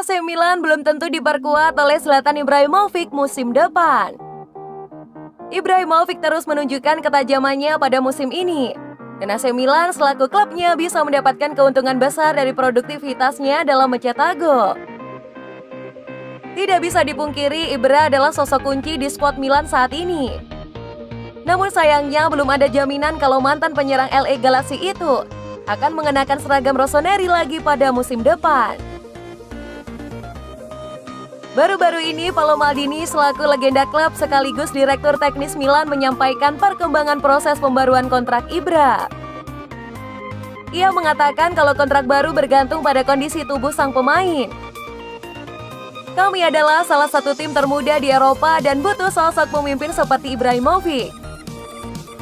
AC Milan belum tentu diperkuat oleh Zlatan Ibrahimovic musim depan. Ibrahimovic terus menunjukkan ketajamannya pada musim ini, dan AC Milan selaku klubnya bisa mendapatkan keuntungan besar dari produktivitasnya dalam mencetak gol. Tidak bisa dipungkiri, Ibra adalah sosok kunci di skuad Milan saat ini. Namun sayangnya belum ada jaminan kalau mantan penyerang LA Galaxy itu akan mengenakan seragam rossoneri lagi pada musim depan. Baru-baru ini, Paolo Maldini selaku legenda klub sekaligus direktur teknis Milan menyampaikan perkembangan proses pembaruan kontrak Ibra. Ia mengatakan kalau kontrak baru bergantung pada kondisi tubuh sang pemain. Kami adalah salah satu tim termuda di Eropa dan butuh sosok pemimpin seperti Ibrahimovic.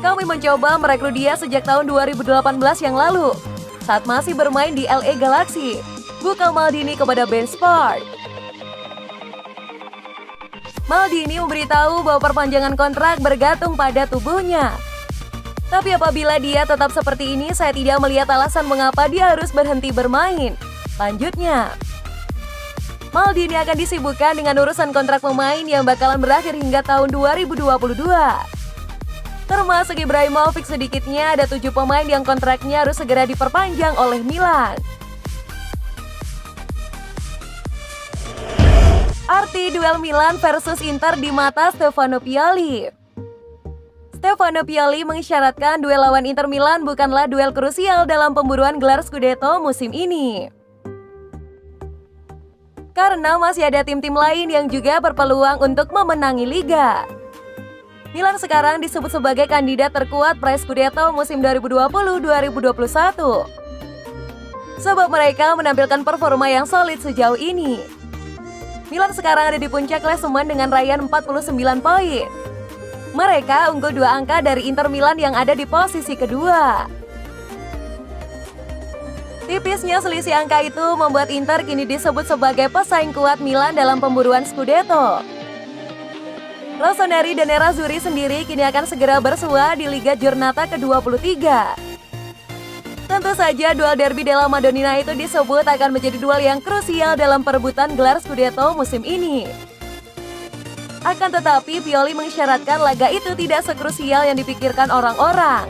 Kami mencoba merekrut dia sejak tahun 2018 yang lalu, saat masih bermain di LA Galaxy, bukan Maldini kepada Ben Sport. Maldini memberitahu bahwa perpanjangan kontrak bergantung pada tubuhnya. Tapi apabila dia tetap seperti ini, saya tidak melihat alasan mengapa dia harus berhenti bermain. Lanjutnya, Maldini akan disibukkan dengan urusan kontrak pemain yang bakalan berakhir hingga tahun 2022. Termasuk Ibrahimovic, sedikitnya ada 7 pemain yang kontraknya harus segera diperpanjang oleh Milan. Arti duel Milan versus Inter di mata Stefano Pioli. Stefano Pioli mengisyaratkan duel lawan Inter Milan bukanlah duel krusial dalam pemburuan gelar Scudetto musim ini. Karena masih ada tim-tim lain yang juga berpeluang untuk memenangi liga. Milan sekarang disebut sebagai kandidat terkuat peraih Scudetto musim 2020-2021. Sebab mereka menampilkan performa yang solid sejauh ini. Milan sekarang ada di puncak klasemen dengan raihan 49 poin. Mereka unggul 2 angka dari Inter Milan yang ada di posisi kedua. Tipisnya selisih angka itu membuat Inter kini disebut sebagai pesaing kuat Milan dalam pemburuan Scudetto. Rossoneri dan Nerazzurri sendiri kini akan segera bersua di Liga Giornata ke-23. Tentu saja duel derby della Madonnina itu disebut akan menjadi duel yang krusial dalam perebutan gelar Scudetto musim ini. Akan tetapi, Pioli mengisyaratkan laga itu tidak sekrusial yang dipikirkan orang-orang.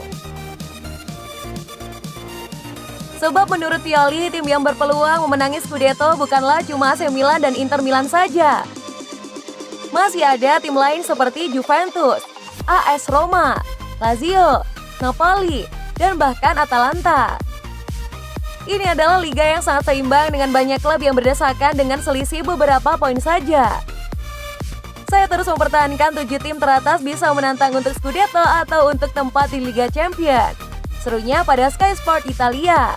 Sebab menurut Pioli, tim yang berpeluang memenangi Scudetto bukanlah cuma AC Milan dan Inter Milan saja. Masih ada tim lain seperti Juventus, AS Roma, Lazio, Napoli, dan bahkan Atalanta. Ini adalah liga yang sangat seimbang dengan banyak klub yang berdasarkan dengan selisih beberapa poin saja. Saya terus mempertahankan 7 tim teratas bisa menantang untuk Scudetto atau untuk tempat di Liga Champions. Serunya pada Sky Sport Italia.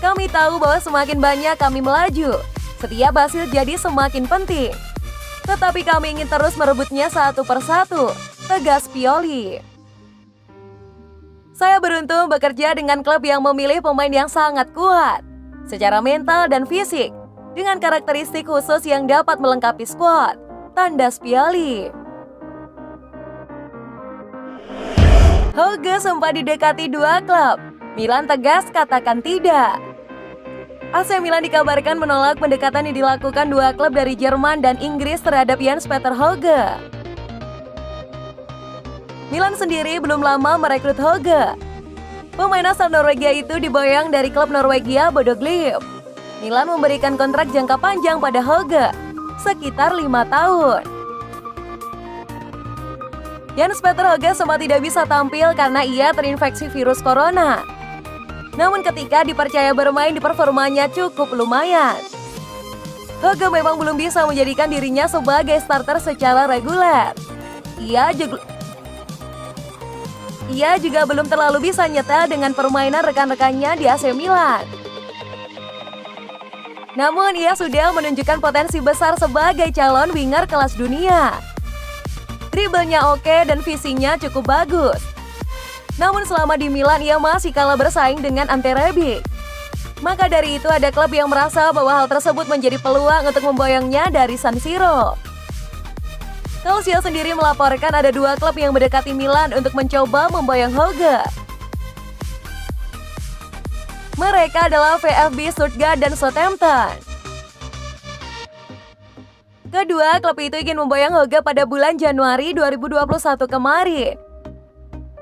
Kami tahu bahwa semakin banyak kami melaju, setiap hasil jadi semakin penting. Tetapi kami ingin terus merebutnya satu persatu, tegas Pioli. Saya beruntung bekerja dengan klub yang memilih pemain yang sangat kuat, secara mental dan fisik, dengan karakteristik khusus yang dapat melengkapi skuad, tandas Pioli. Hauge sempat didekati 2 klub, Milan tegas katakan tidak. AC Milan dikabarkan menolak pendekatan yang dilakukan 2 klub dari Jerman dan Inggris terhadap Jens-Peter Hauge. Milan sendiri belum lama merekrut Hauge. Pemain asal Norwegia itu diboyong dari klub Norwegia Bodo Glimt. Milan memberikan kontrak jangka panjang pada Hauge, sekitar 5 tahun. Jens-Peter Hauge sempat tidak bisa tampil karena ia terinfeksi virus corona. Namun ketika dipercaya bermain, di performanya cukup lumayan. Hauge memang belum bisa menjadikan dirinya sebagai starter secara reguler. Ia juga belum terlalu bisa nyetel dengan permainan rekan-rekannya di AC Milan. Namun ia sudah menunjukkan potensi besar sebagai calon winger kelas dunia. Dribblenya oke dan visinya cukup bagus. Namun selama di Milan ia masih kalah bersaing dengan Ante Rebic. Maka dari itu ada klub yang merasa bahwa hal tersebut menjadi peluang untuk memboyongnya dari San Siro. Calcio sendiri melaporkan ada 2 klub yang mendekati Milan untuk mencoba memboyong Hauge. Mereka adalah VfB Stuttgart dan Southampton. Kedua, klub itu ingin memboyong Hoga pada bulan Januari 2021 kemarin.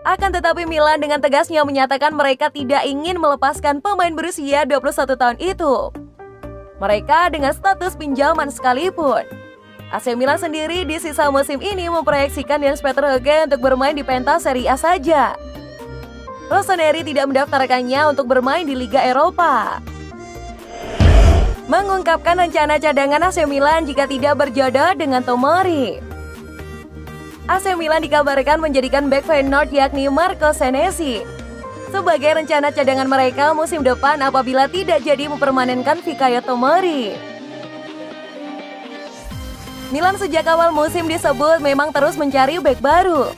Akan tetapi Milan dengan tegasnya menyatakan mereka tidak ingin melepaskan pemain berusia 21 tahun itu. Mereka dengan status pinjaman sekalipun. AC Milan sendiri di sisa musim ini memproyeksikan Jens-Peter Hauge untuk bermain di pentas Serie A saja. Rossoneri tidak mendaftarkannya untuk bermain di Liga Eropa. Mengungkapkan rencana cadangan AC Milan jika tidak berjodoh dengan Tomori. AC Milan dikabarkan menjadikan bek Feyenoord yakni Marco Senesi sebagai rencana cadangan mereka musim depan apabila tidak jadi mempermanenkan Fikayo Tomori. Milan sejak awal musim disebut memang terus mencari bek baru.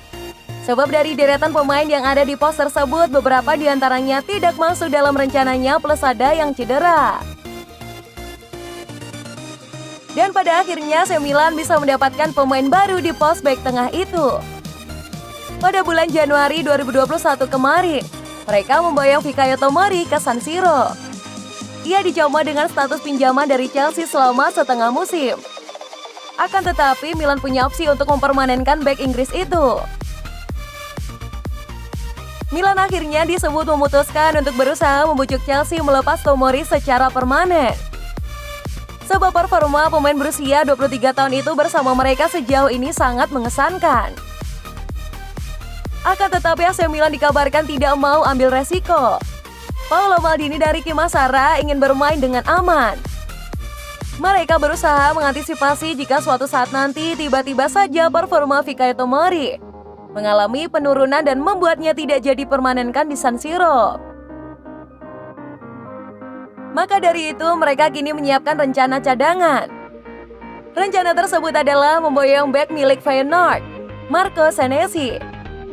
Sebab dari deretan pemain yang ada di pos tersebut, beberapa diantaranya tidak masuk dalam rencananya plus ada yang cedera. Dan pada akhirnya AC Milan bisa mendapatkan pemain baru di pos bek tengah itu. Pada bulan Januari 2021 kemarin, mereka memboyong Fikayo Tomori ke San Siro. Ia dicoba dengan status pinjaman dari Chelsea selama setengah musim. Akan tetapi Milan punya opsi untuk mempermanenkan bek Inggris itu. Milan akhirnya disebut memutuskan untuk berusaha membujuk Chelsea melepas Tomori secara permanen. Sebab performa pemain berusia 23 tahun itu bersama mereka sejauh ini sangat mengesankan. Akan tetapi AC Milan dikabarkan tidak mau ambil resiko. Paolo Maldini dari Kimasara ingin bermain dengan aman. Mereka berusaha mengantisipasi jika suatu saat nanti tiba-tiba saja performa Fikayo Tomori mengalami penurunan dan membuatnya tidak jadi permanenkan di San Siro. Maka dari itu mereka kini menyiapkan rencana cadangan. Rencana tersebut adalah memboyong bek milik Feyenoord, Marco Senesi.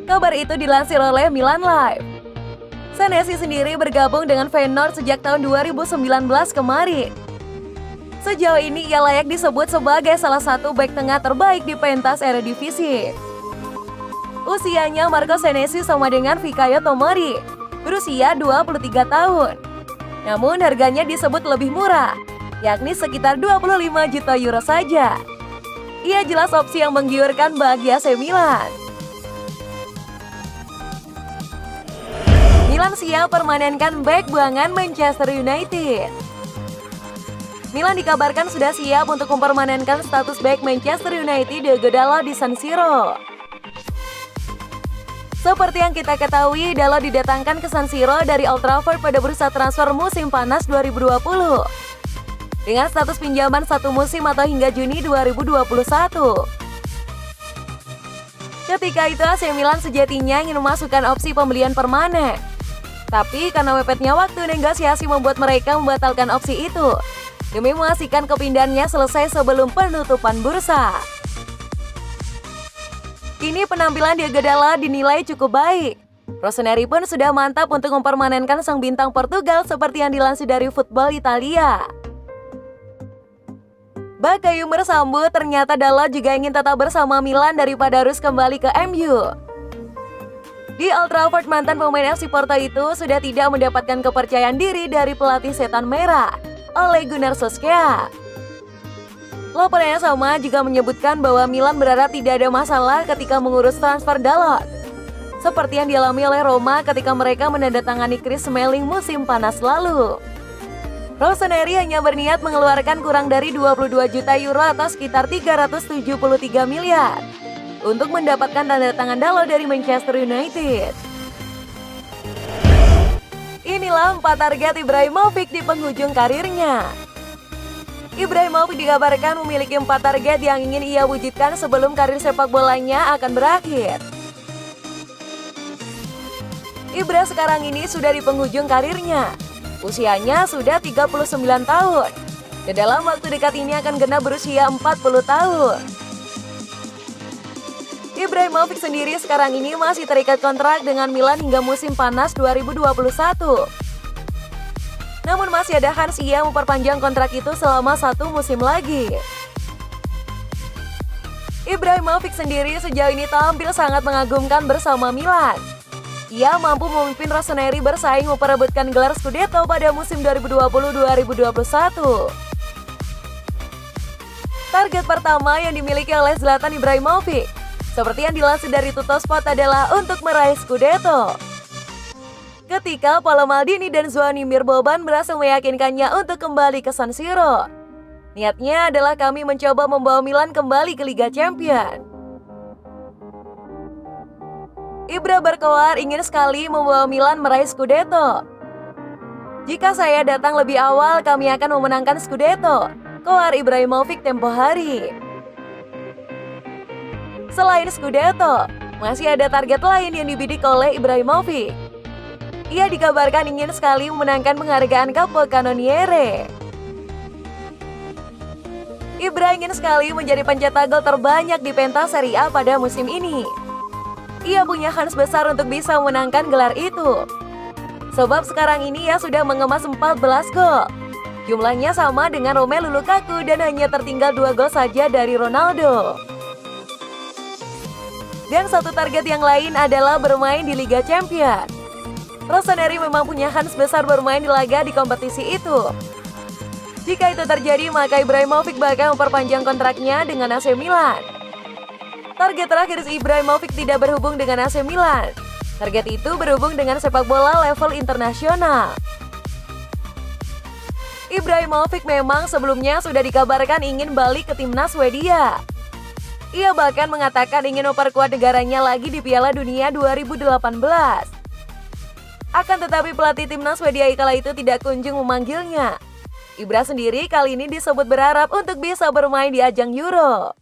Kabar itu dilansir oleh Milan Live. Senesi sendiri bergabung dengan Feyenoord sejak tahun 2019 kemarin. Sejauh ini ia layak disebut sebagai salah satu bek tengah terbaik di pentas Eredivisie. Usianya Marco Senesi sama dengan Fikayo Tomori, berusia 23 tahun. Namun harganya disebut lebih murah, yakni sekitar 25 juta euro saja. Ia jelas opsi yang menggiurkan bagi AC Milan. Milan siap permanenkan bek buangan Manchester United. Milan dikabarkan sudah siap untuk mempermanenkan status bek Manchester United Diogo Dalot di San Siro. Seperti yang kita ketahui, Dalot didatangkan ke San Siro dari Old Trafford pada bursa transfer musim panas 2020 dengan status pinjaman satu musim atau hingga Juni 2021. Ketika itu AC Milan sejatinya ingin memasukkan opsi pembelian permanen. Tapi karena mepetnya waktu, negosiasi membuat mereka membatalkan opsi itu demi memastikan kepindahannya selesai sebelum penutupan bursa. Kini penampilan Diogo Dalot dinilai cukup baik. Rossoneri pun sudah mantap untuk mempermanenkan sang bintang Portugal seperti yang dilansir dari Football Italia. Bakayu bersambut, ternyata Dalot juga ingin tetap bersama Milan daripada harus kembali ke MU. Di Old Trafford, mantan pemain FC Porto itu sudah tidak mendapatkan kepercayaan diri dari pelatih setan merah, Ole Gunnar Solskjaer. Laporan yang sama juga menyebutkan bahwa Milan berharap tidak ada masalah ketika mengurus transfer Dalot, seperti yang dialami oleh Roma ketika mereka menandatangani Chris Smalling musim panas lalu. Rossoneri hanya berniat mengeluarkan kurang dari 22 juta euro atau sekitar 373 miliar untuk mendapatkan tanda tangan Dalot dari Manchester United. Inilah 4 target Ibrahimovic di penghujung karirnya. Ibrahimovic dikabarkan memiliki 4 target yang ingin ia wujudkan sebelum karir sepak bolanya akan berakhir. Ibra sekarang ini sudah di penghujung karirnya. Usianya sudah 39 tahun. Dan dalam waktu dekat ini akan genap berusia 40 tahun. Ibrahimovic sendiri sekarang ini masih terikat kontrak dengan Milan hingga musim panas 2021. Namun masih ada kans ia memperpanjang kontrak itu selama 1 musim lagi. Ibrahimovic sendiri sejauh ini tampil sangat mengagumkan bersama Milan. Ia mampu memimpin Rossoneri bersaing memperebutkan gelar Scudetto pada musim 2020-2021. Target pertama yang dimiliki oleh Zlatan Ibrahimovic, seperti yang dilansir dari Tuttosport, adalah untuk meraih Scudetto. Ketika Paolo Maldini dan Zvonimir Boban berhasil meyakinkannya untuk kembali ke San Siro. Niatnya adalah kami mencoba membawa Milan kembali ke Liga Champions. Ibra berkoar ingin sekali membawa Milan meraih Scudetto. Jika saya datang lebih awal, kami akan memenangkan Scudetto, koar Ibrahimovic tempo hari. Selain Scudetto, masih ada target lain yang dibidik oleh Ibrahimovic. Ia dikabarkan ingin sekali memenangkan penghargaan Capocannoniere. Ibra ingin sekali menjadi pencetak gol terbanyak di pentas Serie A pada musim ini. Ia punya kans besar untuk bisa memenangkan gelar itu. Sebab sekarang ini ia sudah mengemas 14 gol. Jumlahnya sama dengan Romelu Lukaku dan hanya tertinggal 2 gol saja dari Ronaldo. Dan satu target yang lain adalah bermain di Liga Champions. Rossoneri memang punya kans besar bermain di laga di kompetisi itu. Jika itu terjadi, maka Ibrahimovic bakal memperpanjang kontraknya dengan AC Milan. Target terakhir Ibrahimovic tidak berhubung dengan AC Milan. Target itu berhubung dengan sepak bola level internasional. Ibrahimovic memang sebelumnya sudah dikabarkan ingin balik ke timnas Swedia. Ia bahkan mengatakan ingin memperkuat negaranya lagi di Piala Dunia 2018. Akan tetapi pelatih timnas Swedia kala itu tidak kunjung memanggilnya. Ibra sendiri kali ini disebut berharap untuk bisa bermain di ajang Euro.